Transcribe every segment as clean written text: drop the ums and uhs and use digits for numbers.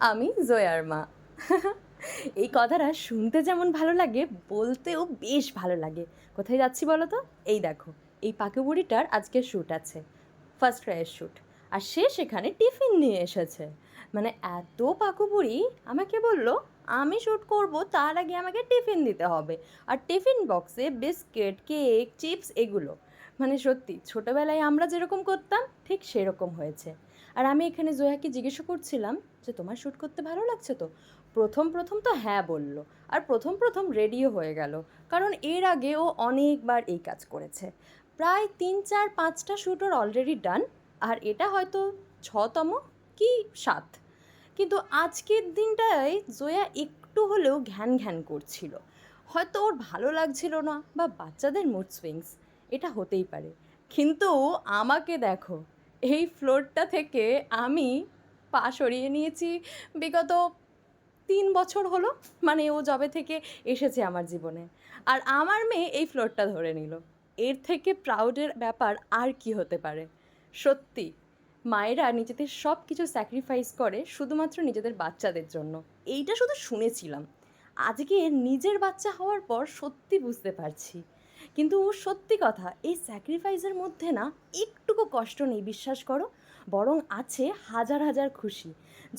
আমি জয়ার মা। এই কথাটা শুনতে যেমন ভালো লাগে, বলতেও বেশ ভালো লাগে। কোথায় যাচ্ছি বলো তো? এই দেখো, এই পাকা বুড়িটার আজকে শ্যুট আছে, ফার্স্ট ক্রাইয়ের শ্যুট। আর সে সেখানে টিফিন নিয়ে এসেছে। মানে এত পাকু বুড়ি আমাকে বলল, আমি শ্যুট করব তার আগে আমাকে টিফিন দিতে হবে। আর টিফিন বক্সে বিস্কিট, কেক, চিপস এগুলো। মানে সত্যি ছোটোবেলায় আমরা যেরকম করতাম ঠিক সেরকম হয়েছে। আর আমি এখানে জয়াকে জিজ্ঞেস করছিলাম যে তোমার শ্যুট করতে ভালো লাগছে তো? প্রথম প্রথম তো হ্যাঁ বলল। আর প্রথম প্রথম রেডিও হয়ে গেল, কারণ এর আগে ও অনেকবার এই কাজ করেছে। প্রায় 3 4 5টা শ্যুট ওর অলরেডি ডান। আর এটা হয়তো 6তম কি 7। কিন্তু আজকের দিনটায় জয়া একটু হলেও ঘ্যান ঘ্যান করছিল। হয়তো ওর ভালো লাগছিল না, বা বাচ্চাদের মুড সুইংস, এটা হতেই পারে। কিন্তু আমাকে দেখো, এই ফ্লোরটা থেকে আমি পা সরিয়ে নিয়েছি বিগত 3 বছর হলো। মানে ও যবে থেকে এসেছে আমার জীবনে, আর আমার মেয়ে এই ফ্লোরটা ধরে নিল। এর থেকে প্রাউডের ব্যাপার আর কি হতে পারে? সত্যি, মায়েরা নিজেদের সব কিছু স্যাক্রিফাইস করে শুধুমাত্র নিজেদের বাচ্চাদের জন্য। এইটা শুধু শুনেছিলাম, আজকে নিজের বাচ্চা হওয়ার পর সত্যি বুঝতে পারছি। কিন্তু সত্যি কথা, এই স্যাক্রিফাইসের মধ্যে না একটুকু কষ্ট নেই, বিশ্বাস করো। বরং আছে হাজার হাজার খুশি।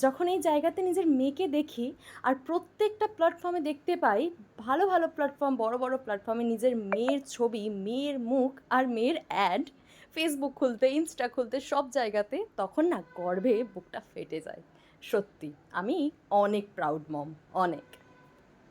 যখন এই জায়গাতে নিজের মেয়েকে দেখি, আর প্রত্যেকটা প্ল্যাটফর্মে দেখতে পাই, ভালো ভালো প্ল্যাটফর্ম, বড় বড় প্ল্যাটফর্মে নিজের মেয়ের ছবি, মেয়ের মুখ আর মেয়ের অ্যাড, ফেসবুক খুলতে, ইনস্টা খুলতে, সব জায়গাতে, তখন না গর্বে বুকটা ফেটে যায়। সত্যি আমি অনেক প্রাউড মম, অনেক।